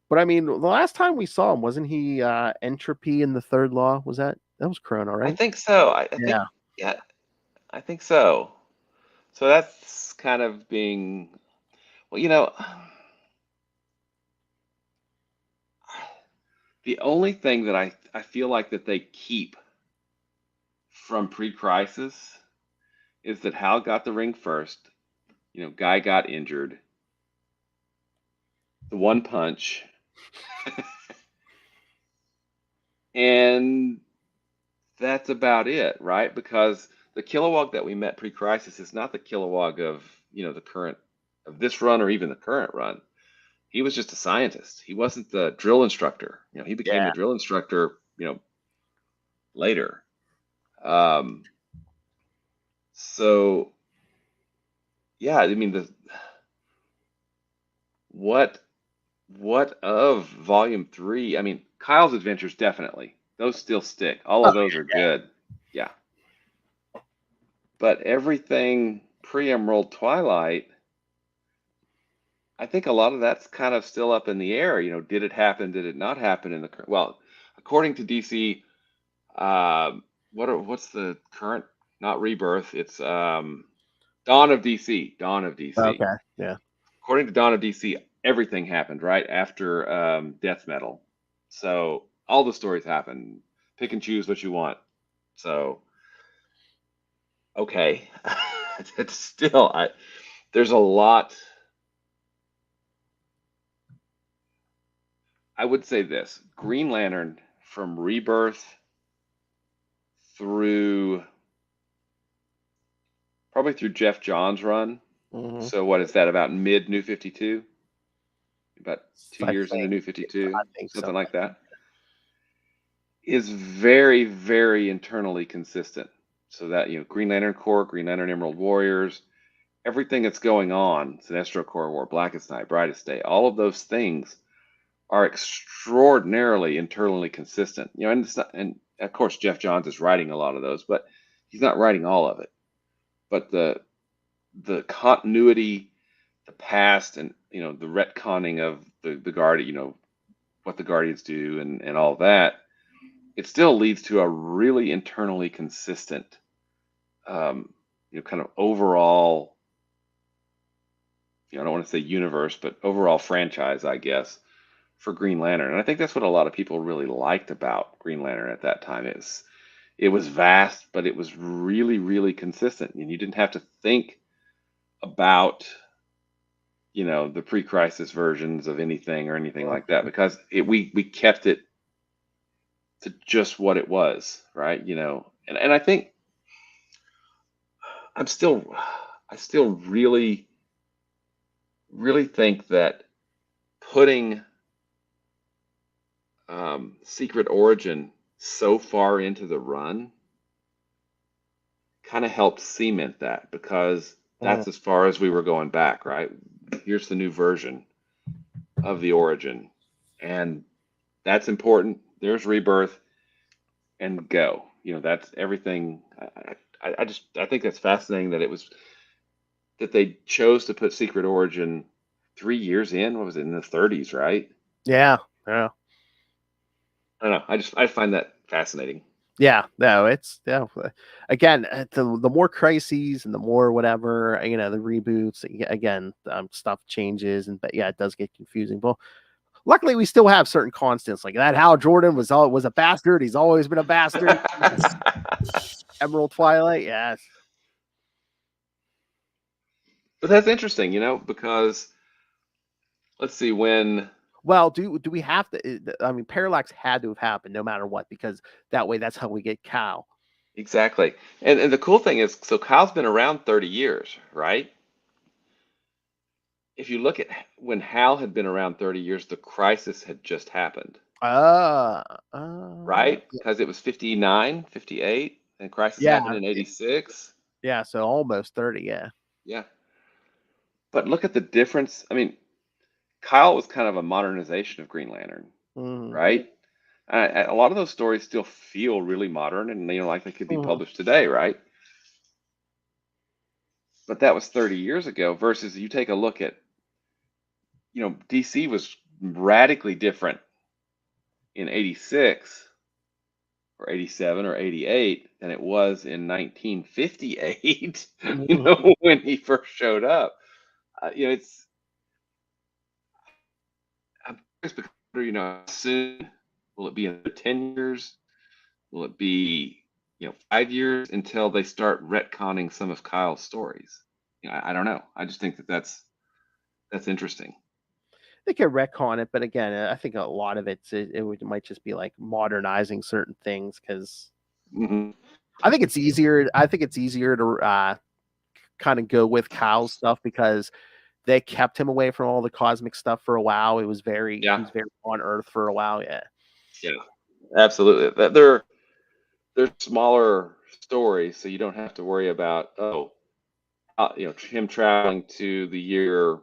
But I mean, the last time we saw him, wasn't he Entropy in the Third Law? That was Krona, right? I think so. I think so. So that's kind of being, the only thing that I feel like that they keep from pre-crisis is that Hal got the ring first. Guy got injured. The one punch. And that's about it, right? Because the Kilowog that we met pre-crisis is not the Kilowog of, the current, of this run or even the current run. He was just a scientist. He wasn't the drill instructor. He became the drill instructor, later. So, yeah, I mean, what of Volume 3? I mean, Kyle's Adventures, definitely. Those still stick. All of those are good. Yeah. But everything pre-Emerald Twilight, I think a lot of that's kind of still up in the air. Did it happen? Did it not happen in the current? Well, according to DC, what's the current? Not Rebirth. It's Dawn of DC. Dawn of DC. Okay. Yeah. According to Dawn of DC, everything happened right after Death Metal. So all the stories happen. Pick and choose what you want. So, okay. It's still, there's a lot. I would say this. Green Lantern from Rebirth probably through Jeff Johns' run. Mm-hmm. So what is that, about mid New 52? About 2 years into New 52, something like that. Is very, very internally consistent. So that, Green Lantern Corps, Green Lantern Emerald Warriors, everything that's going on, Sinestro Corps War, Blackest Night, Brightest Day, all of those things are extraordinarily internally consistent. And it's not, and of course Jeff Johns is writing a lot of those, but he's not writing all of it. But the continuity, the past, and the retconning of the Guardian, what the Guardians do and all that, it still leads to a really internally consistent, kind of overall, I don't want to say universe, but overall franchise, I guess, for Green Lantern. And I think that's what a lot of people really liked about Green Lantern at that time. It was vast, but it was really, really consistent. And you didn't have to think about, the pre-crisis versions of anything or anything like that, because we kept it to just what it was, right? And I think I still really, really think that putting Secret Origin so far into the run kind of helped cement that, because that's as far as we were going back, right? Here's the new version of the Origin, and that's important. There's Rebirth, and go. That's everything. I think that's fascinating that they chose to put Secret Origin 3 years in. What was it, in the 30s, right? Yeah. I don't know. I find that fascinating. Yeah, no, it's again, the more crises and the more whatever, the reboots, again, stuff changes, but yeah, it does get confusing. But luckily, we still have certain constants like that. Hal Jordan was a bastard. He's always been a bastard. Emerald Twilight, yes. But that's interesting, because let's see when. Well, do we have to? I mean, Parallax had to have happened no matter what, because that way that's how we get Cal. Exactly. And the cool thing is, so Kyle's been around 30 years, right? If you look at when Hal had been around 30 years, the crisis had just happened. Right? Because it was 59, 58, and crisis happened in 86. Yeah, so almost 30, yeah. Yeah. But look at the difference. I mean, Kyle was kind of a modernization of Green Lantern, right? A lot of those stories still feel really modern and like they could be published today, right? But that was 30 years ago versus you take a look at, DC was radically different in 86 or 87 or 88 than it was in 1958, when he first showed up. It's, I'm curious, soon will it be in 10 years? Will it be 5 years until they start retconning some of Kyle's stories. I don't know. I just think that's interesting. They could retcon it, but again, I think a lot of it might just be like modernizing certain things because I think it's easier. I think it's easier to kind of go with Kyle's stuff because they kept him away from all the cosmic stuff for a while. He was very on Earth for a while. Yeah, absolutely. They're smaller stories, so you don't have to worry about him traveling to the year.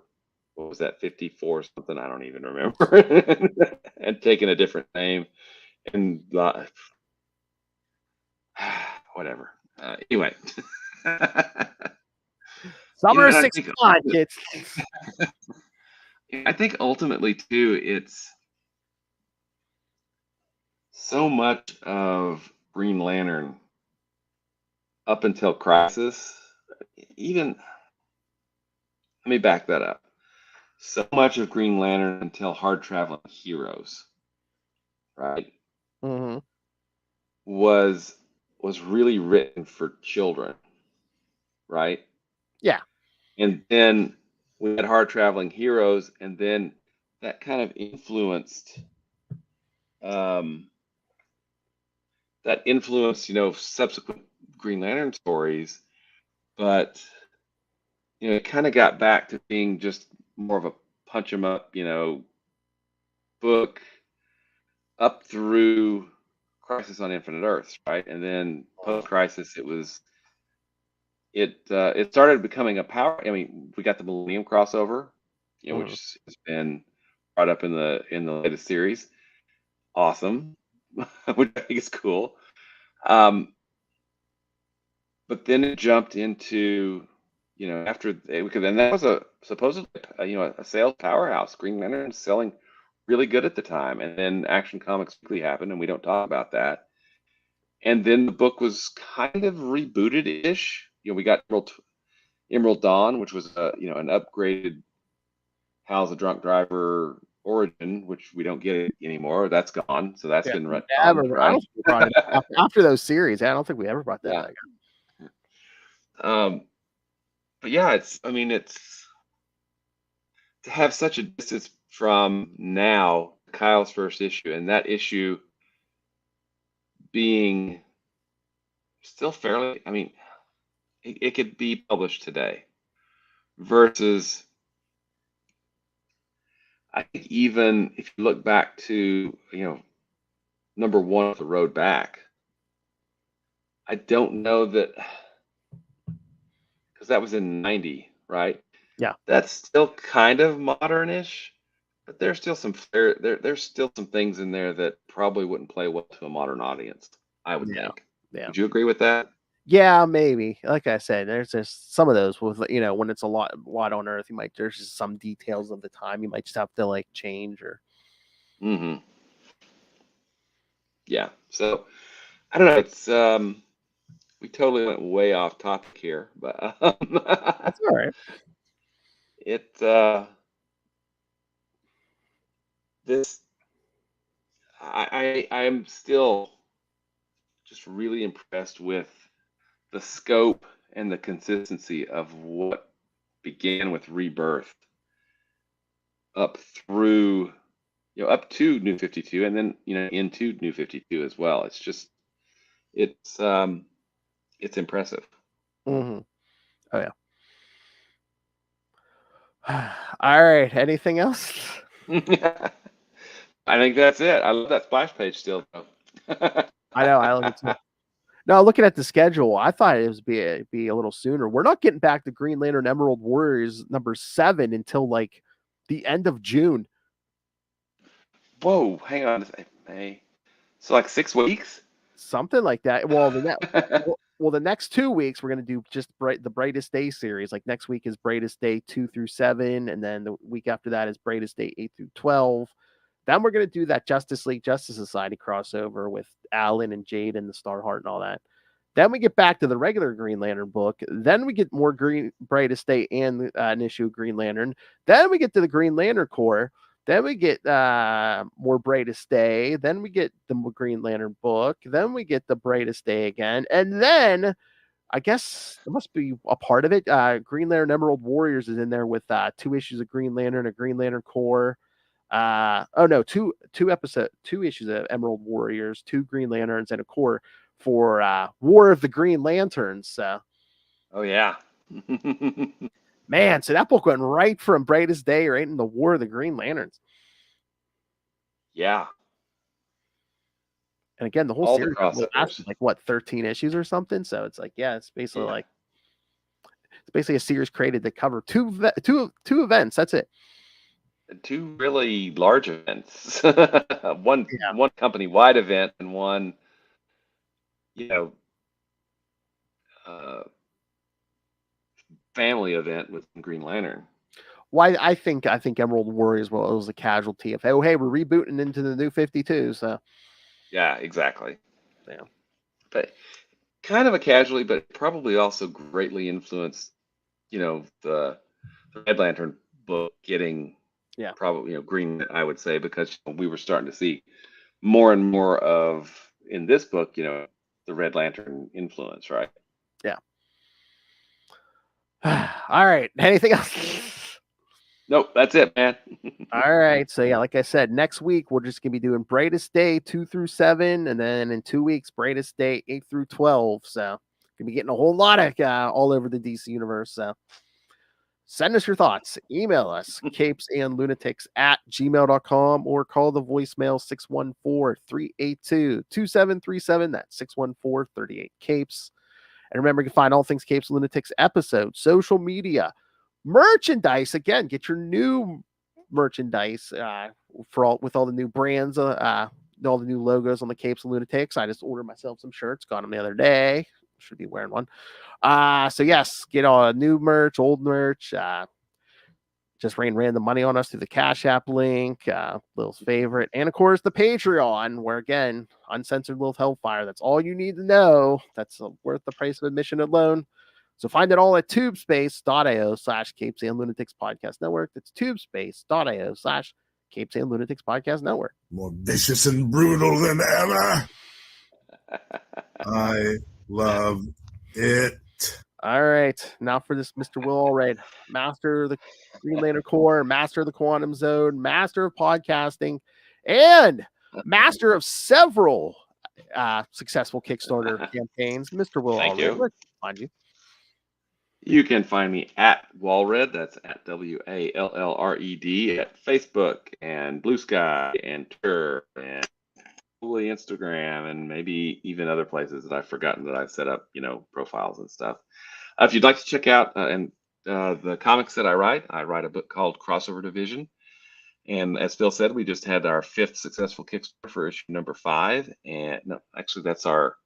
What was that, 54 something? I don't even remember. And taking a different name and whatever. Anyway. Summer of 65, kids. I think ultimately too, it's so much of Green Lantern up until Crisis. Even let me back that up. So much of Green Lantern until Hard Traveling Heroes, right? Mm-hmm. Was really written for children, right? Yeah. And then we had Hard Traveling Heroes, and then that kind of influenced subsequent Green Lantern stories, but it kind of got back to being just more of a punch 'em up, book up through Crisis on Infinite Earths, right? And then post Crisis, it started becoming a power. I mean, we got the Millennium crossover, which has been brought up in the latest series. Awesome, which I think is cool. But then it jumped into, after because then that was supposedly a sales powerhouse. Green Lantern selling really good at the time, and then Action Comics Weekly happened, and we don't talk about that. And then the book was kind of rebooted-ish. We got Emerald Dawn, which was an upgraded Hal's a Drunk Driver origin, which we don't get anymore. That's gone, so that's been right. I don't think we brought it after those series. I don't think we ever brought that back. But yeah, it's to have such a distance from now, Kyle's first issue, and that issue being still fairly, it could be published today versus, I think even if you look back to, number one of The Road Back, I don't know that, because that was in 90, right? Yeah. That's still kind of modernish, but there's still there's still some things in there that probably wouldn't play well to a modern audience, I would think. Yeah. Would you agree with that? Yeah, maybe. Like I said, there's just some of those with when it's a lot on Earth, there's just some details of the time you might just have to like change or. Mm-hmm. Yeah. So I don't know. It's we totally went way off topic here, but that's all right. I'm still just really impressed with the scope and the consistency of what began with Rebirth up through, up to New 52, and then into New 52 as well. It's just it's impressive. Mm-hmm. Oh yeah. All right. Anything else? I think that's it. I love that splash page still, though. I know. I love it too. No, looking at the schedule, I thought it was be a little sooner. We're not getting back to Green Lantern Emerald Warriors number 7 until like the end of June. Whoa, hang on. May. So like 6 weeks? Something like that. Well, the next 2 weeks we're gonna do just the Brightest Day series. Like next week is Brightest Day 2 through 7, and then the week after that is Brightest Day 8 through 12. Then we're gonna do that Justice League Justice Society crossover with Alan and Jade and the Starheart and all that. Then we get back to the regular Green Lantern book. Then we get more Brightest Day and an issue of Green Lantern. Then we get to the Green Lantern Corps. Then we get more Brightest Day. Then we get the Green Lantern book. Then we get the Brightest Day again. And then I guess there must be a part of it. Green Lantern Emerald Warriors is in there with 2 issues of Green Lantern, a Green Lantern Corps. Two issues of Emerald Warriors, 2 Green Lanterns, and a Corps for War of the Green Lanterns. So, Oh yeah. man, so that book went right from Brightest Day right into War of the Green Lanterns. Yeah. And again, the whole All the series lasted like what, 13 issues or something. So it's like, yeah, it's basically a series created to cover two events. That's it. 2 really large events. one company-wide event and one, family event with Green Lantern. Well, I think Emerald Warriors was a casualty of, hey, we're rebooting into the new 52. So Yeah, exactly. Yeah. But kind of a casualty, but probably also greatly influenced, the Red Lantern book getting probably, green, I would say, because we were starting to see more and more of, in this book, the Red Lantern influence, right? Yeah. All right. Anything else? Nope, that's it, man. All right. So yeah, like I said, next week we're just gonna be doing Brightest Day 2 through 7, and then in 2 weeks, Brightest Day 8 through 12. So gonna be getting a whole lot of all over the DC universe. So send us your thoughts. Email us CapesandLunatics@gmail.com or call the voicemail 614-382-2737. That's 614-38-CAPES. And remember, you can find all things Capes and Lunatics episodes, social media, merchandise. Again, get your new merchandise with all the new brands, all the new logos on the Capes and Lunatics. I just ordered myself some shirts, got them the other day. Should be wearing one. So yes, get all new merch, old merch. Just rain random money on us through the Cash App link, Lil's favorite, and of course the Patreon, where again, uncensored Lil Hellfire. That's all you need to know. That's worth the price of admission alone. So find it all at tubespace.io/Capes and Lunatics Podcast Network. That's tubespace.io/Capes and Lunatics Podcast Network. More vicious and brutal than ever. I love it. All right. Now for this Mr. Will Allred, master of the Green Lantern Corps, master of the Quantum Zone, master of podcasting, and master of several successful Kickstarter campaigns. Mr. Will Thank Allred, you. where can I find you? You can find me at Walred, that's at WALLRED, at Facebook and Blue Sky and Twitter and probably Instagram and maybe even other places that I've forgotten that I've set up, profiles and stuff. If you'd like to check out the comics that I write a book called Crossover Division. And as Phil said, we just had our 5th successful Kickstarter for issue number 5. And no, actually that's our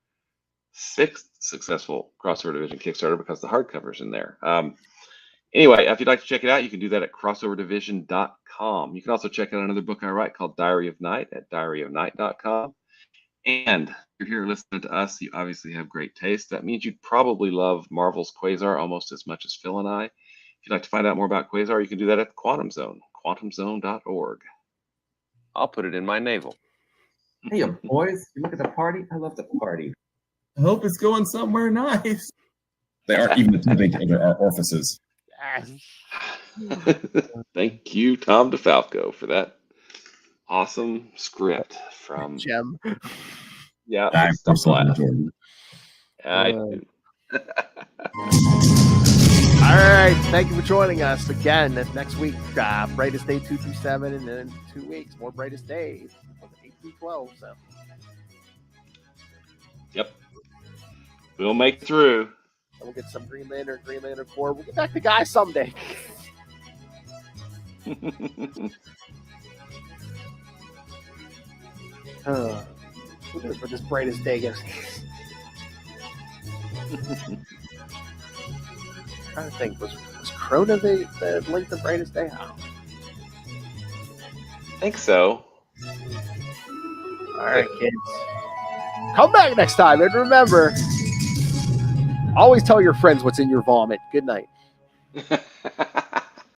6th successful Crossover Division Kickstarter because the hardcover's in there. Anyway, if you'd like to check it out, you can do that at crossoverdivision.com. You can also check out another book I write called Diary of Night at diaryofnight.com. And if you're here listening to us, you obviously have great taste. That means you'd probably love Marvel's Quasar almost as much as Phil and I. If you'd like to find out more about Quasar, you can do that at the Quantum Zone, quantumzone.org. I'll put it in my navel. Hey, boys, you look at the party? I love the party. I hope it's going somewhere nice. They aren't even attempting to enter our offices. Thank you, Tom DeFalco, for that awesome script from Gem. Yeah, I'm stuff from laugh. Jordan. All right. Thank you for joining us again. Next week, Brightest Day 2 through 7, and then 2 weeks, more Brightest Days 8 through 12. So, Yep. We'll make it through. we'll get some Green Lantern Corps. We'll get back to Guy someday. We'll do it for this Brightest Day. Trying to think, was Krona the link to Brightest Day? I don't know. I think so. All right, kids. Come back next time, and remember, always tell your friends what's in your vomit. Good night.